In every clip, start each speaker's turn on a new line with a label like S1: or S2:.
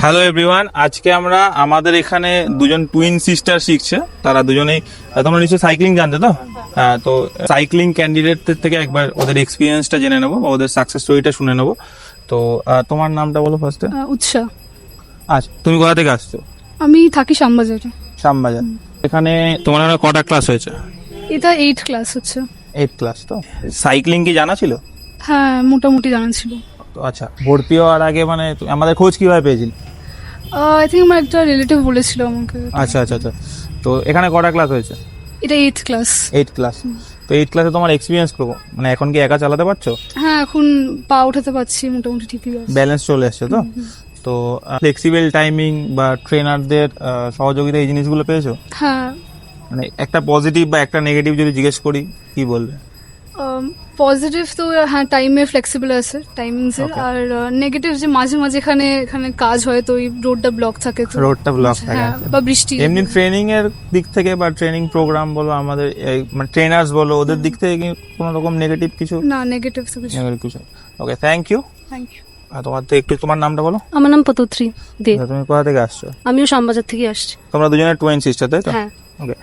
S1: Hello everyone, আজকে আমরা আমাদের এখানে দুজন টুইন সিস্টার শিখছে। তারা দুজনেই তোমরা নিশ্চয়ই সাইক্লিং জানতে তো? হ্যাঁ, তো সাইক্লিং ক্যান্ডিডেটদের থেকে একবার ওদের এক্সপিরিয়েন্সটা জেনে নেবো, ওদের সাকসেস স্টোরিটা শুনে নেবো। তো তোমার নামটা বলো ফার্স্টে।
S2: উৎসা।
S1: আচ্ছা, তুমি কোথা থেকে আসছো?
S2: আমি থাকি শ্যামবাজারে।
S1: শ্যামবাজার। এখানে তোমার কটা ক্লাস হয়েছে?
S2: এটা 8 ক্লাস হচ্ছে।
S1: 8 ক্লাস। তো সাইক্লিং কি জানা ছিল?
S2: হ্যাঁ, মোটামুটি জানা ছিল।
S1: তো আচ্ছা, ভর্তি হওয়ার আগে মানে আমাদের খোঁজ কিভাবে পেয়েছিলি?
S2: আই থিঙ্ক আমার একটা রিলেটিভ বলেছিল আমাকে।
S1: আচ্ছা আচ্ছা আচ্ছা। তো এখানে কটা ক্লাস হয়েছে?
S2: এটা 8 ক্লাস।
S1: 8 ক্লাস। তো 8 ক্লাসে তোমার এক্সপিরিয়েন্স কিরকম? মানে এখন কি একা চালাতে পারছো?
S2: হ্যাঁ, এখন পা উঠাতে পারছি মোটামুটি ঠিকই আছে।
S1: ব্যালেন্স চলে আসছে তো? তো ফ্লেক্সিবল টাইমিং বা ট্রেনারদের সহযোগিতা এই জিনিসগুলো পেয়েছো?
S2: হ্যাঁ,
S1: মানে একটা পজিটিভ বা একটা নেগেটিভ যদি জিজ্ঞেস করি, কি বলবে?
S2: পজিটিভ তো হ্যাঁ, টাইমে ফ্লেক্সিবল আছে টাইমিংসের।
S1: Okay.
S2: আর নেগেটিভ যে মাঝে মাঝে এখানে কাজ হয়, তো ওই রোডটা ব্লক থাকে তো।
S1: রোডটা ব্লক থাকে।
S2: হ্যাঁ, বা বৃষ্টি।
S1: এমনি ট্রেনিং এর দিক থেকে বা ট্রেনিং প্রোগ্রাম বলো, আমাদের মানে ট্রেনার্স বলো, ওদের দিক থেকে কি কোনো রকম নেগেটিভ কিছু?
S2: না, নেগেটিভ তো কিছু।
S1: নেগেটিভ কিছু। Okay, thank you.
S2: Thank you.
S1: তোমার থেকে একটু তোমার নামটা বলো।
S3: আমার নাম পতত্রী দে।
S1: আচ্ছা, তুমি কোথা থেকে আসছো?
S3: আমিও শ্যামবাজার থেকে আসছি।
S1: তোমরা দুজনে টুইন সিস্টার, তাই তো?
S3: হ্যাঁ
S1: ওকে।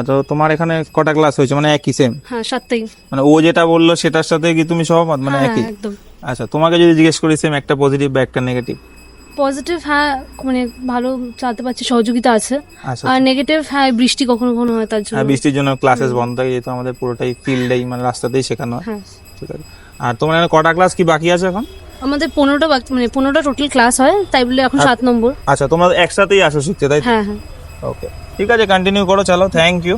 S1: তো তোমার এখানে কটা ক্লাস হয়েছে, মানে একই সেম?
S3: হ্যাঁ, 7টাই।
S1: মানে ও যেটা বললো সেটার সাথে কি তুমি সহমত, মানে
S3: হ্যাঁ
S1: একই?
S3: একদম
S1: আচ্ছা, তোমাকে যদি জিজ্ঞেস করি সেম একটা পজিটিভ বা একটা নেগেটিভ?
S3: পজিটিভ, হ্যাঁ মানে ভালো চালাতে পারছি, সহযোগিতা আছে।
S1: আচ্ছা।
S3: আর নেগেটিভ, হ্যাঁ বৃষ্টি কখনো কখনো হয়, তার জন্য।
S1: হ্যাঁ, বৃষ্টির জন্য ক্লাসেস বন্ধ থাকে, যেহেতু আমাদের পুরোটাই ফিল্ডেই মানে রাস্তাতেই শেখানো হয়।
S3: হ্যাঁ,
S1: ঠিক আছে। আর তোমার এখানে কটা ক্লাস কি বাকি আছে এখন?
S3: আমাদের 15টা মানে 15টা টোটাল ক্লাস হয়, তাই বলে এখন 7 নম্বর।
S1: আচ্ছা, তোমরা একসাথেই আসো শিখতে, তাই তো?
S3: হ্যাঁ হ্যাঁ।
S1: ওকে, ঠিক আছে, কন্টিনিউ করো, চলো, থ্যাংক ইউ।